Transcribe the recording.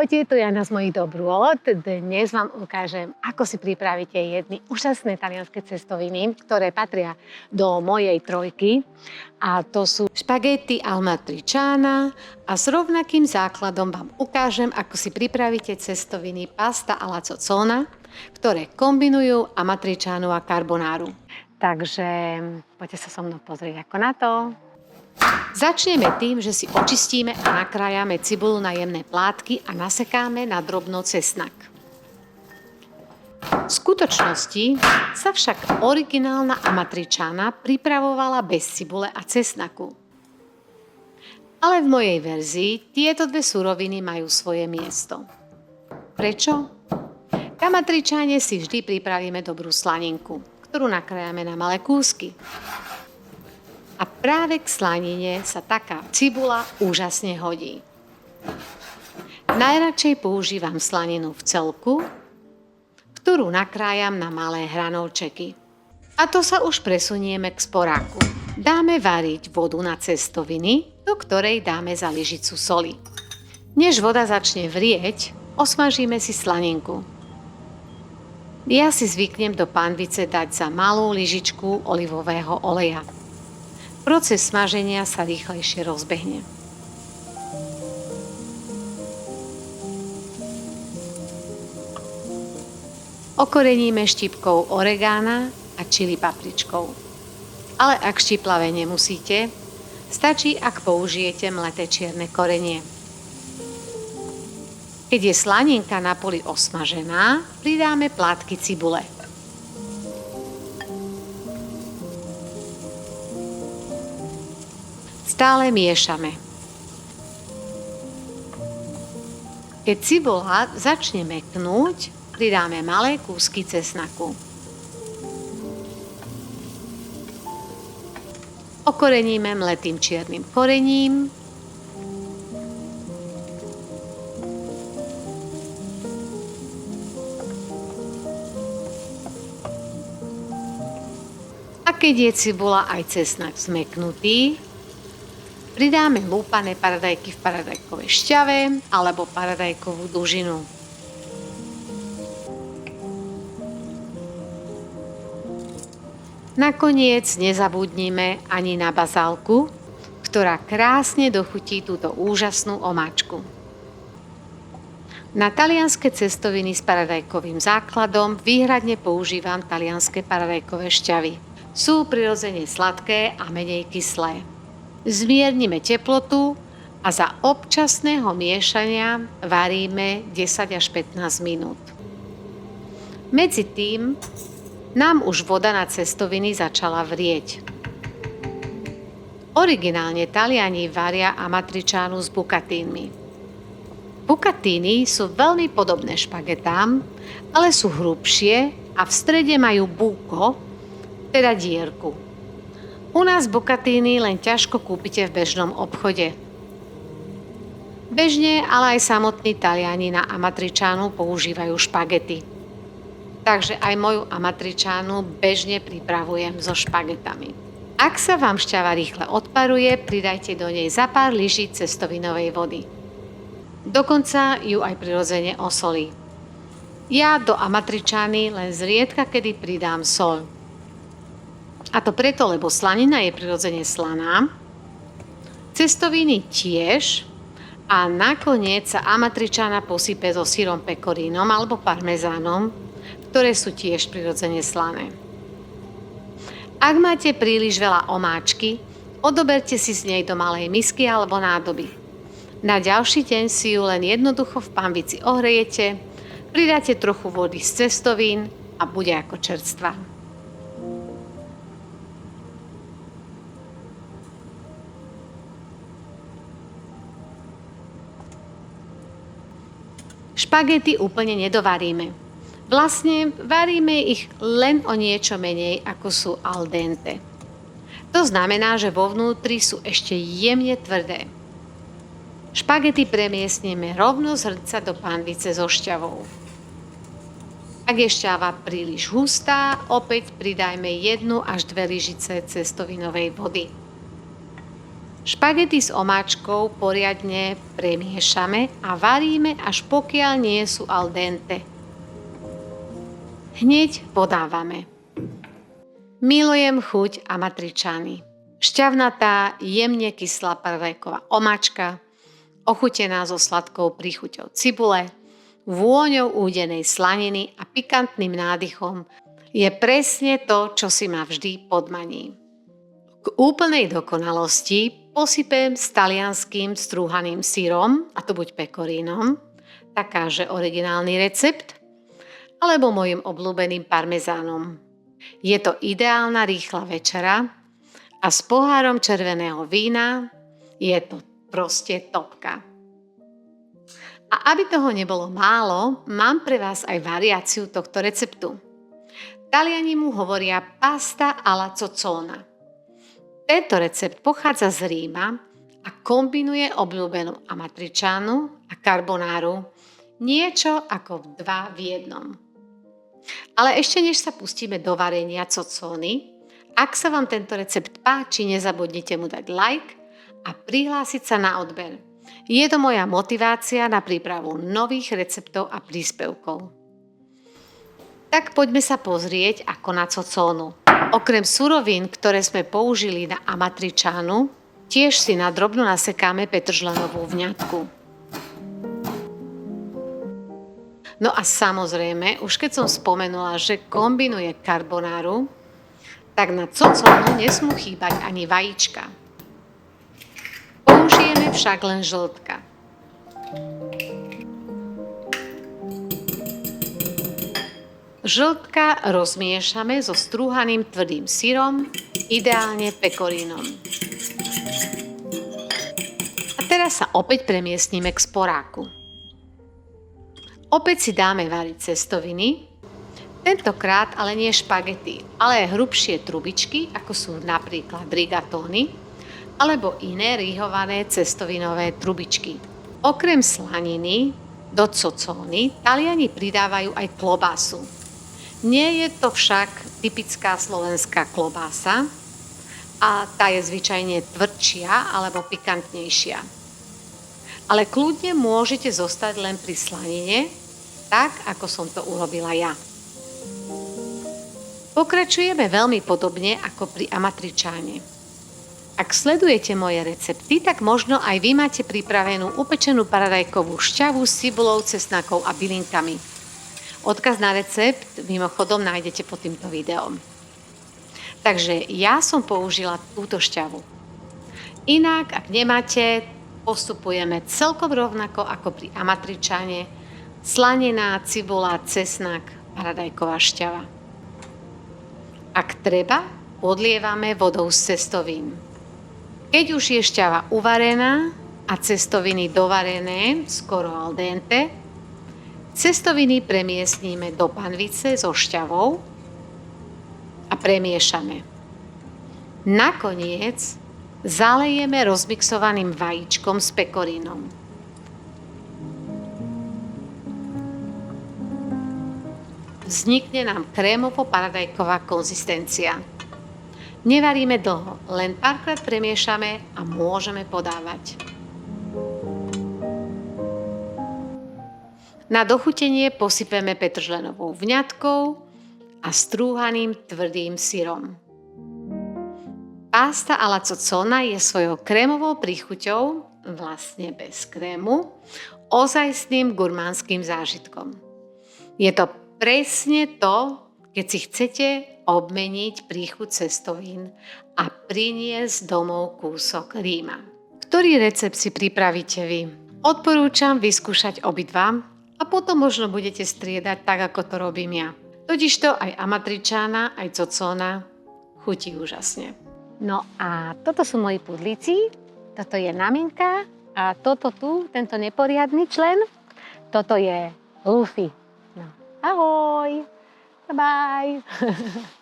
Ahojte, tu je Jana z mojich dobrôd. Dnes vám ukážem, ako si pripravíte jedny úžasné talianske cestoviny, ktoré patria do mojej trojky. A to sú špaghetti al matriciana a s rovnakým základom vám ukážem, ako si pripravíte cestoviny pasta alla zozzona, ktoré kombinujú amatricianu a carbonáru. Takže poďte sa so mnou pozrieť, ako na to. Začneme tým, že si očistíme a nakrájame cibulu na jemné plátky a nasekáme na drobno cesnak. V skutočnosti sa však originálna amatriciana pripravovala bez cibule a cesnaku. Ale v mojej verzii tieto dve suroviny majú svoje miesto. Prečo? K amatriciane si vždy pripravíme dobrú slaninku, ktorú nakrájame na malé kúsky. A práve k slanine sa taká cibula úžasne hodí. Najradšej používam slaninu v celku, ktorú nakrájam na malé hranolčeky. A to sa už presunieme k sporáku. Dáme variť vodu na cestoviny, do ktorej dáme za lyžicu soli. Než voda začne vrieť, osmažíme si slaninku. Ja si zvyknem do panvice dať za malú lyžičku olivového oleja. Proces smaženia sa rýchlejšie rozbehne. Okoreníme štipkou oregána a čili papričkou. Ale ak štiplavé nemusíte, stačí, ak použijete mleté čierne korenie. Keď je slaninka na poli osmažená, pridáme plátky cibule. Stále miešame. Keď cibula začne mäknúť, pridáme malé kúsky cesnaku. Okoreníme mletým čiernym korením. A keď je cibula aj cesnak zmäknutý, pridáme lúpané paradajky v paradajkovej šťave alebo paradajkovú dužinu. Nakoniec nezabudnime ani na bazálku, ktorá krásne dochutí túto úžasnú omáčku. Na talianske cestoviny s paradajkovým základom výhradne používam talianske paradajkové šťavy. Sú prirodzene sladké a menej kyslé. Zmiernime teplotu a za občasného miešania varíme 10 až 15 minút. Medzi tým nám už voda na cestoviny začala vrieť. Originálne Taliani varia amatricianu s bucatínmi. Bucatini sú veľmi podobné špagetám, ale sú hrubšie a v strede majú buco, teda dierku. U nás bucatini len ťažko kúpite v bežnom obchode. Bežne, ale aj samotní Taliani na amatricianu používajú špagety. Takže aj moju amatricianu bežne pripravujem so špagetami. Ak sa vám šťava rýchle odparuje, pridajte do nej za pár lyžic cestovinovej vody. Dokonca ju aj prirodzene osolí. Ja do amatriciany len zriedka kedy pridám soľ. A to preto, lebo slanina je prirodzene slaná, cestoviny tiež a nakoniec sa amatriciana posype so syrom pecorínom alebo parmezánom, ktoré sú tiež prirodzene slané. Ak máte príliš veľa omáčky, odoberte si z nej do malej misky alebo nádoby. Na ďalší deň si ju len jednoducho v panvici ohrejete, pridáte trochu vody z cestovín a bude ako čerstvá. Špagety úplne nedovaríme. Vlastne varíme ich len o niečo menej, ako sú al dente. To znamená, že vo vnútri sú ešte jemne tvrdé. Špagety premiestneme rovno z hrnca do panvice so šťavou. Ak je šťava príliš hustá, opäť pridajme 1 až 2 lyžice cestovinovej vody. Špagety s omáčkou poriadne premiešame a varíme, až pokiaľ nie sú al dente. Hneď podávame. Milujem chuť amatriciany. Šťavnatá, jemne kyslá paradajková omáčka, ochutená so sladkou príchuťou cibule, vôňou údenej slaniny a pikantným nádychom je presne to, čo si ma vždy podmaní. K úplnej dokonalosti posypem s talianským strúhaným syrom, a to buď pekorínom, takáže originálny recept, alebo mojim obľúbeným parmezánom. Je to ideálna rýchla večera a s pohárom červeného vína je to proste topka. A aby toho nebolo málo, mám pre vás aj variáciu tohto receptu. Taliani mu hovoria pasta alla zozzona. Tento recept pochádza z Ríma a kombinuje obľúbenú amatricianu a carbonáru, niečo ako dva v jednom. Ale ešte než sa pustíme do varenia zozzony, ak sa vám tento recept páči, nezabudnite mu dať like a prihlásiť sa na odber. Je to moja motivácia na prípravu nových receptov a príspevkov. Tak poďme sa pozrieť ako na zozzonu. Okrem surovín, ktoré sme použili na amatricianu, tiež si na drobno nasekáme petržlenovú vňatku. No a samozrejme, už keď som spomenula, že kombinuje carbonáru, tak na zozzonu nesmú chýbať ani vajíčka. Použijeme však len žltka. Žltka rozmiešame so strúhaným tvrdým syrom, ideálne pekorínom. A teraz sa opäť premiestnime k sporáku. Opäť si dáme variť cestoviny, tentokrát ale nie špagety, ale aj hrubšie trubičky, ako sú napríklad rigatóny, alebo iné rýhované cestovinové trubičky. Okrem slaniny do zozzony Taliani pridávajú aj klobásu. Nie je to však typická slovenská klobása a tá je zvyčajne tvrdšia alebo pikantnejšia. Ale kľudne môžete zostať len pri slanine, tak ako som to urobila ja. Pokračujeme veľmi podobne ako pri amatriciane. Ak sledujete moje recepty, tak možno aj vy máte pripravenú upečenú paradajkovú šťavu s cibulou, cesnakou a bylinkami. Odkaz na recept mimochodom nájdete pod týmto videom. Takže ja som použila túto šťavu. Inak, ak nemáte, postupujeme celkom rovnako ako pri amatriciane. Slanina, cibula, cesnak, paradajková šťava. Ak treba, podlievame vodou z cestovín. Keď už je šťava uvarená a cestoviny dovarené, skoro al dente, cestoviny premiestníme do panvice so šťavou a premiešame. Nakoniec zalejeme rozmixovaným vajíčkom s pekorínom. Vznikne nám krémovo-paradajková konzistencia. Nevaríme dlho, len párkrát premiešame a môžeme podávať. Na dochutenie posypeme petržlenovou vňatkou a strúhaným tvrdým syrom. Pasta alla zozzona je svojou krémovou príchuťou, vlastne bez krému, ozajstným gurmánskym zážitkom. Je to presne to, keď si chcete obmeniť príchuť cestovín a priniesť domov kúsok Ríma. Ktorý recept si pripravíte vy? Odporúčam vyskúšať obidva, a potom možno budete striedať tak, ako to robím ja. Totižto aj amatriciana, aj zozzona chutí úžasne. No a toto sú moji pudlíci, toto je Naminka a toto tu, tento neporiadny člen, toto je Luffy. No. Ahoj! Bye bye!